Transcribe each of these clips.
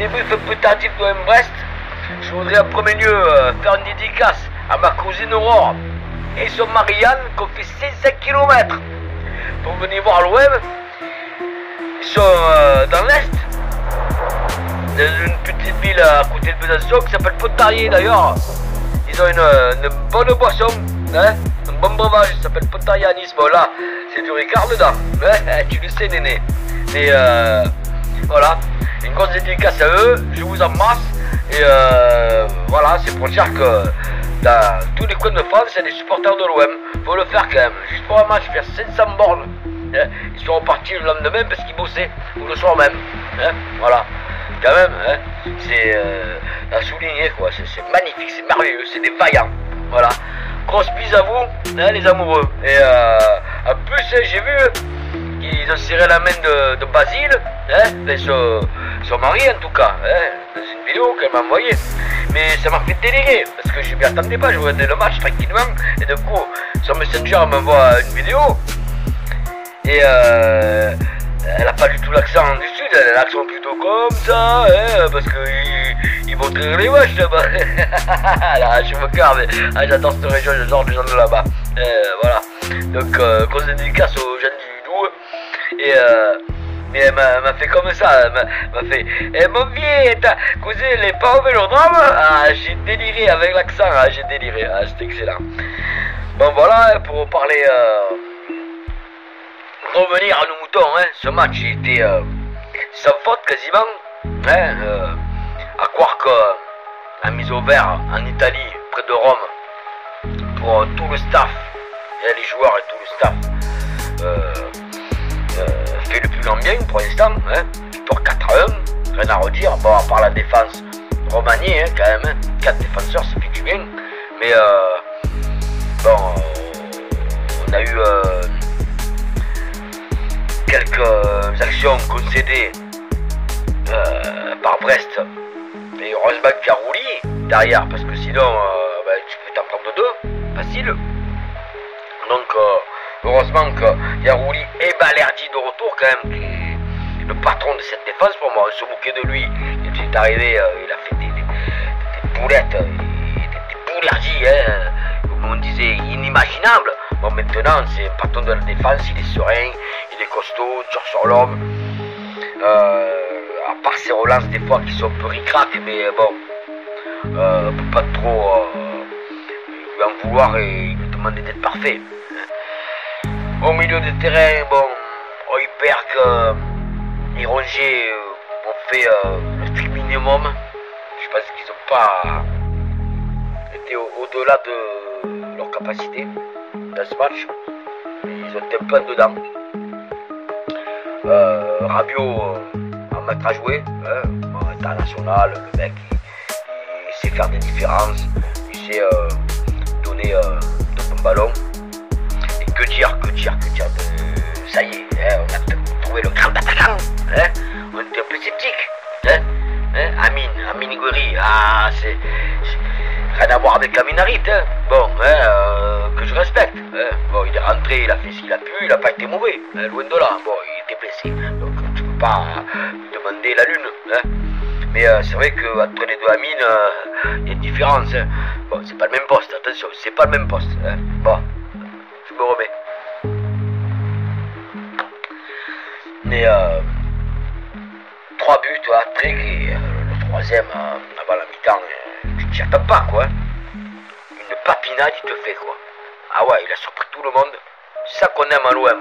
débrief un peu tardif de Brest. Je voudrais en premier lieu faire une dédicace à ma cousine Aurore et son mari Yann qui ont fait 500 km pour venir voir l'OM. Ils sont dans l'Est, dans une petite ville à côté de Besançon qui s'appelle Pontarlier d'ailleurs. Ils ont une bonne boisson, hein, un bon breuvage qui s'appelle Pontarlier à Nice. Bon là, c'est du Ricard dedans, hein, tu le sais Néné. Mais voilà, une grosse dédicace à eux, je vous embrasse. Et voilà, c'est pour dire que dans tous les coins de France, il y a des supporters de l'OM. Faut le faire quand même, juste pour un match, faire 500 bornes. Hein. Ils sont repartis le lendemain parce qu'ils bossaient, ou le soir même. Hein. Voilà, quand même, hein. C'est à souligner quoi, c'est magnifique, c'est merveilleux, c'est des vaillants. Voilà, grosse bise à vous, hein, les amoureux. Et en plus, j'ai vu qu'ils ont serré la main de Basile, hein, son mari en tout cas, hein, dans une vidéo qu'elle m'a envoyée. Mais ça m'a fait délirer, parce que je m'y attendais pas, je regardais le match tranquillement, et du coup, sur Messenger, elle m'envoie une vidéo, et elle a pas du tout l'accent du sud, elle a l'accent plutôt comme ça, hein, parce qu'ils vont traiter les vaches là-bas. Là, je me carre, mais j'adore cette région, j'adore les gens de là-bas. Voilà, donc grosse dédicace aux jeunes du Doubs, et mais elle m'a fait comme ça, elle m'a fait « mon vieux, ta cousine, elle est pas au Vélodrome ?» Ah, j'ai déliré avec l'accent, ah, j'ai déliré, ah, c'était excellent. Bon voilà, pour parler, revenir à nos moutons, hein, ce match était sans faute quasiment, hein, à croire que la mise au vert en Italie, près de Rome, pour tout le staff, et les joueurs et tout le staff, fait le plus grand bien pour l'instant, hein. Victoire 4-1, rien à redire, bon à part la défense remaniée, hein, quand même, hein. 4 défenseurs ça fait du bien, mais bon, on a eu quelques actions concédées par Brest, et heureusement qu'il y a Rouli derrière, parce que sinon tu peux t'en prendre 2, facile, donc heureusement qu'il y a Rouli et Balerdi de retour quand même, qui est le patron de cette défense pour moi. On se moquait de lui. Il est arrivé, il a fait des boulettes, des boulardis, hein, comme on disait, inimaginables. Bon maintenant c'est un patron de la défense, il est serein, il est costaud, tire sur l'homme. À part ses relances des fois qui sont un peu ric-rac, mais bon, on peut pas trop lui en vouloir et lui demander d'être parfait. Au milieu de terrain, bon, Højbjerg et Rongier ont fait le strict minimum. Je pense qu'ils n'ont pas été au-delà de leur capacité dans ce match. Ils ont été un peu dedans. Rabiot en maître à jouer, hein, international, le mec il sait faire des différences, il sait donner de bons ballons. Que dire de... Ça y est, hein, on a trouvé le grand attaquant, hein, on était un peu sceptique, hein, Amine Gouiri, ah, c'est rien à voir avec Amin Harit, hein, bon, hein, que je respecte, hein, bon, il est rentré, il a fait ce qu'il a pu, il a pas été mauvais, hein, loin de là, bon, il était blessé, donc tu peux pas lui demander la lune, hein, mais c'est vrai qu'entre les deux Amine, il y a une différence, hein, bon, c'est pas le même poste, attention, c'est pas le même poste, hein, bon. Je me remets. Mais 3 buts à Trek et le troisième avant la mi-temps, tu t'y attends pas quoi. Une papinade il te fait quoi. Ah ouais, il a surpris tout le monde. C'est ça qu'on aime à l'OM.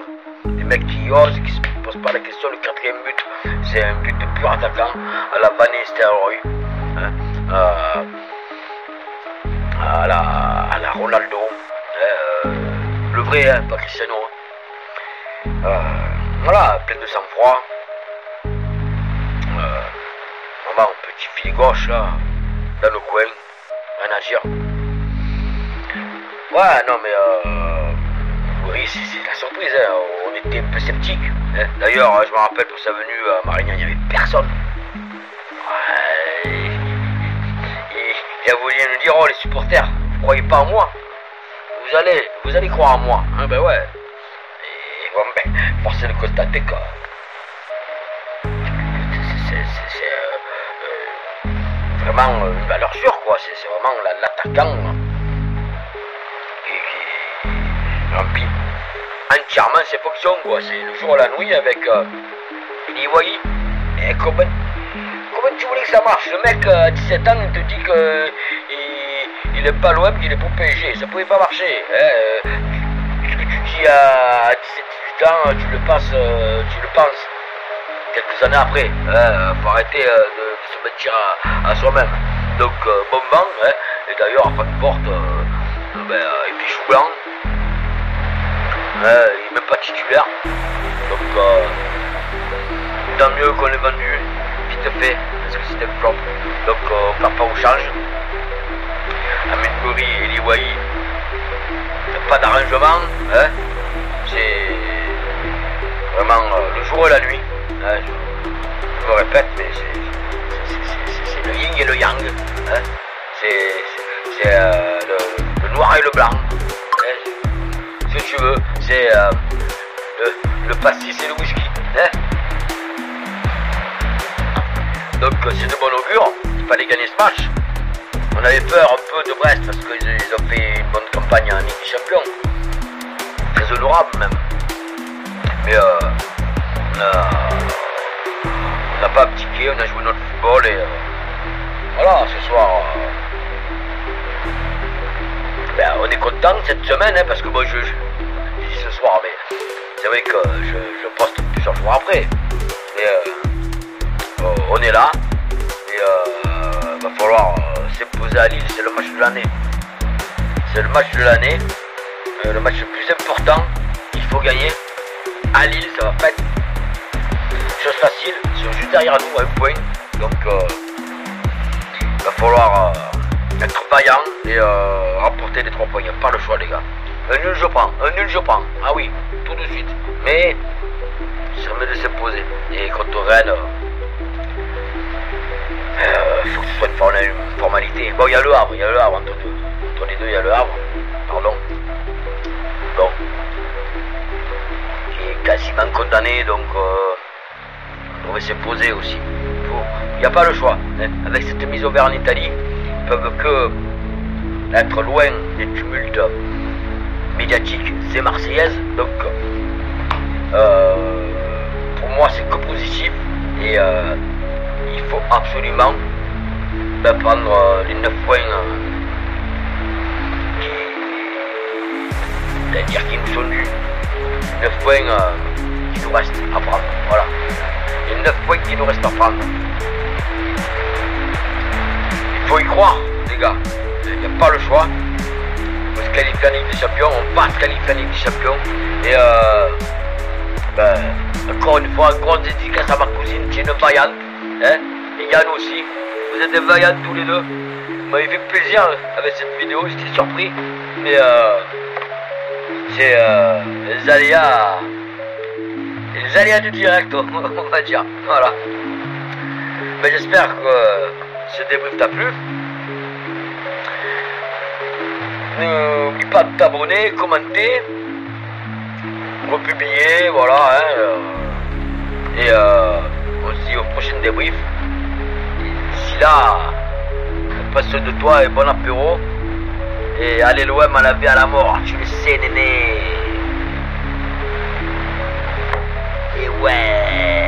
Des mecs qui osent, qui se posent pas la question. Le 4e but, c'est un but de pur attaquant à la Van Nistelrooy, hein, à la Ronaldo. Le vrai, hein, pas Cristiano. Voilà, plein de sang-froid. Vraiment, un petit fil gauche là, dans le coin, rien à dire. Ouais, non mais oui, c'est la surprise, hein. On était un peu sceptiques. Hein. D'ailleurs, je me rappelle pour sa venue à Marignan, il n'y avait personne. Ouais, il a voulu nous dire, oh les supporters, vous croyez pas en moi? Vous allez croire en moi, hein, ben ouais. Et bon, ben, force est de constater que vraiment une valeur sûre, quoi. C'est vraiment l'attaquant qui remplit entièrement ses fonctions, quoi. C'est le jour et la nuit avec Eliwayi. Et comment tu voulais que ça marche? Le mec à 17 ans, il te dit que il est pas l'OM, qu'il est pour PSG. Ça pouvait pas marcher. Hein. Ce que tu dis à 17-18 ans, tu le penses quelques années après. Hein. Faut arrêter de se mentir à soi-même. Donc bon vent, hein. Et d'ailleurs à Francfort, il fait chou blanc. Il est même pas titulaire. Donc tant mieux qu'on l'ait vendu vite fait, parce que c'était un flop. Donc on perd pas au change. Amine Gouiri et Eliwayi, pas d'arrangement, hein. C'est vraiment le jour et la nuit. Hein. Je me répète, mais c'est le yin et le yang. Hein. C'est le noir et le blanc. Hein. Si tu veux, c'est le pastis et le whisky. Hein. Donc c'est de bon augure, il fallait gagner ce match. On avait peur un peu de Brest parce qu'ils ont fait une bonne campagne en Ligue des Champions. Très honorable même. Mais on n'a pas abdiqué, on a joué notre football et voilà, ce soir on est content cette semaine, hein, parce que moi je dis ce soir, mais c'est vrai que je poste plusieurs jours après. Mais on est là et va falloir s'imposer à Lille, c'est le match de l'année. C'est le match de l'année, le match le plus important, il faut gagner. À Lille, ça va pas être chose facile, ils sont juste derrière nous à un point, donc il va falloir être vaillant et remporter les 3 points, il n'y a pas le choix les gars. Un nul je prends, ah oui, tout de suite, mais ça me de s'imposer. Et contre Rennes, faut que ce soit une formalité. Bon, il y a le Havre entre les deux, il y a le Havre, pardon. Bon, qui est quasiment condamné, donc on devrait s'imposer aussi. Il n'y a pas le choix, hein. Avec cette mise au vert en Italie, ils peuvent que être loin des tumultes médiatiques et marseillaises, donc pour moi c'est que positif et il faut absolument prendre les 9 points qui nous sont dus, 9 points qui nous restent à prendre, voilà, les 9 points qui nous restent à prendre. Il faut y croire les gars, il n'y a pas le choix. On se qualifie en Ligue des Champions, on va se qualifier en Ligue des Champions et encore une fois, grosse dédicace à ma cousine qui est une vaillante, hein, et Yann aussi, vous êtes des vaillantes tous les deux, vous m'avez fait plaisir avec cette vidéo, j'étais surpris, mais c'est les aléas du direct, on va dire, voilà. Mais j'espère que ce débrief t'a plu. N'oublie pas de t'abonner, commenter, republier, voilà, hein, et on se dit au prochain débrief. D'ici là, passe de toi et bon apéro, et allez l'OM à la vie à la mort, tu le sais néné. Et ouais.